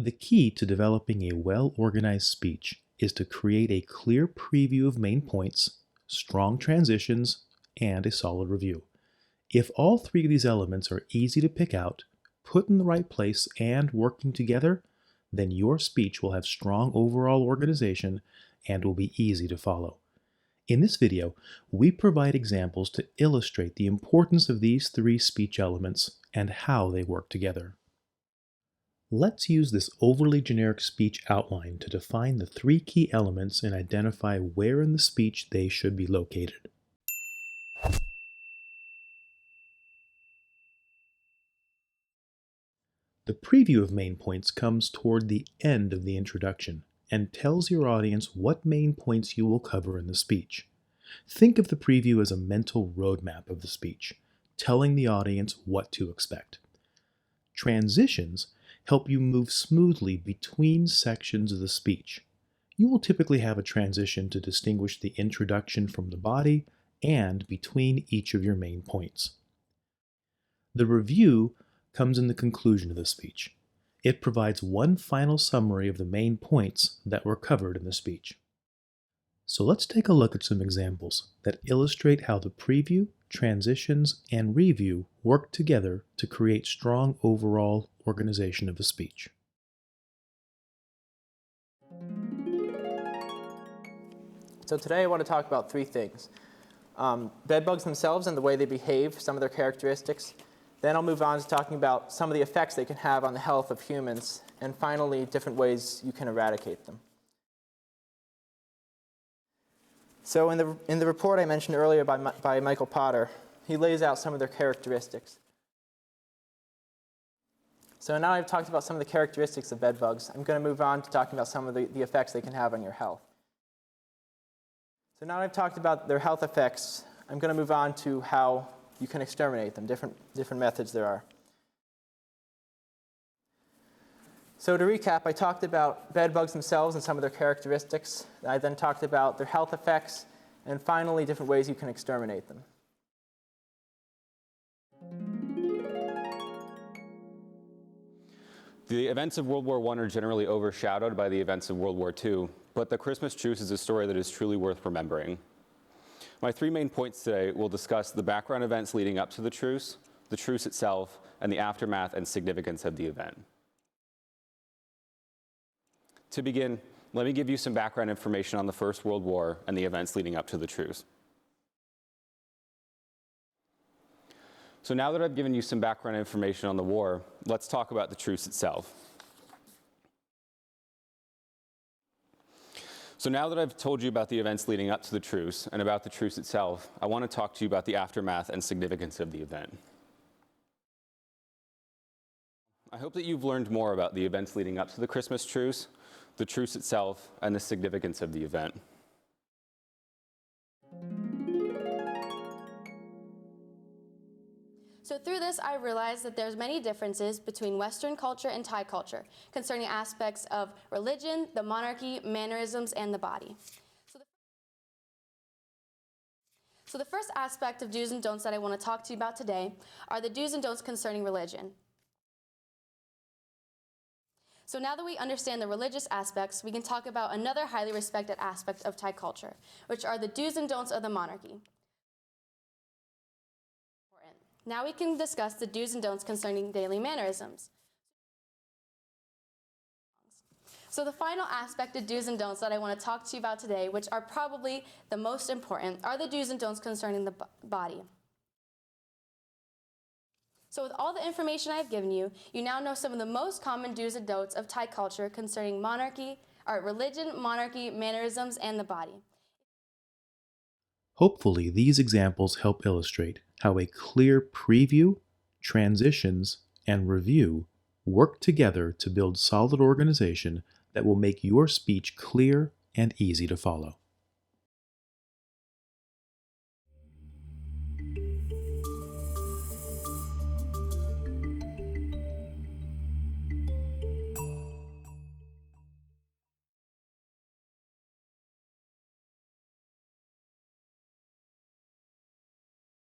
The key to developing a well-organized speech is to create a clear preview of main points, strong transitions, and a solid review. If all three of these elements are easy to pick out, put in the right place, and working together, then your speech will have strong overall organization and will be easy to follow. In this video, we provide examples to illustrate the importance of these three speech elements and how they work together. Let's use this overly generic speech outline to define the three key elements and identify where in the speech they should be located. The preview of main points comes toward the end of the introduction and tells your audience what main points you will cover in the speech. Think of the preview as a mental roadmap of the speech, telling the audience what to expect. Transitions help you move smoothly between sections of the speech. You will typically have a transition to distinguish the introduction from the body and between each of your main points. The review comes in the conclusion of the speech. It provides one final summary of the main points that were covered in the speech. So let's take a look at some examples that illustrate how the preview, transitions, and review work together to create strong overall organization of the speech. So today I want to talk about three things. Bedbugs themselves and the way they behave, some of their characteristics. Then I'll move on to talking about some of the effects they can have on the health of humans. And finally, different ways you can eradicate them. So in the report I mentioned earlier by Michael Potter, he lays out some of their characteristics. So now I've talked about some of the characteristics of bedbugs. I'm going to move on to talking about some of the effects they can have on your health. So now I've talked about their health effects, I'm going to move on to how you can exterminate them, different methods there are. So to recap, I talked about bedbugs themselves and some of their characteristics. I then talked about their health effects, and finally, different ways you can exterminate them. The events of World War I are generally overshadowed by the events of World War II, but the Christmas Truce is a story that is truly worth remembering. My three main points today will discuss the background events leading up to the truce itself, and the aftermath and significance of the event. To begin, let me give you some background information on the First World War and the events leading up to the truce. So now that I've given you some background information on the war, let's talk about the truce itself. So now that I've told you about the events leading up to the truce and about the truce itself, I want to talk to you about the aftermath and significance of the event. I hope that you've learned more about the events leading up to the Christmas truce, the truce itself, and the significance of the event. So through this, I realized that there's many differences between Western culture and Thai culture concerning aspects of religion, the monarchy, mannerisms, and the body. So the first aspect of do's and don'ts that I want to talk to you about today are the do's and don'ts concerning religion. So now that we understand the religious aspects, we can talk about another highly respected aspect of Thai culture, which are the do's and don'ts of the monarchy. Now we can discuss the do's and don'ts concerning daily mannerisms. So the final aspect of do's and don'ts that I want to talk to you about today, which are probably the most important, are the do's and don'ts concerning the body. So with all the information I've given you, you now know some of the most common do's and don'ts of Thai culture concerning religion, monarchy, mannerisms, and the body. Hopefully, these examples help illustrate how a clear preview, transitions, and review work together to build solid organization that will make your speech clear and easy to follow.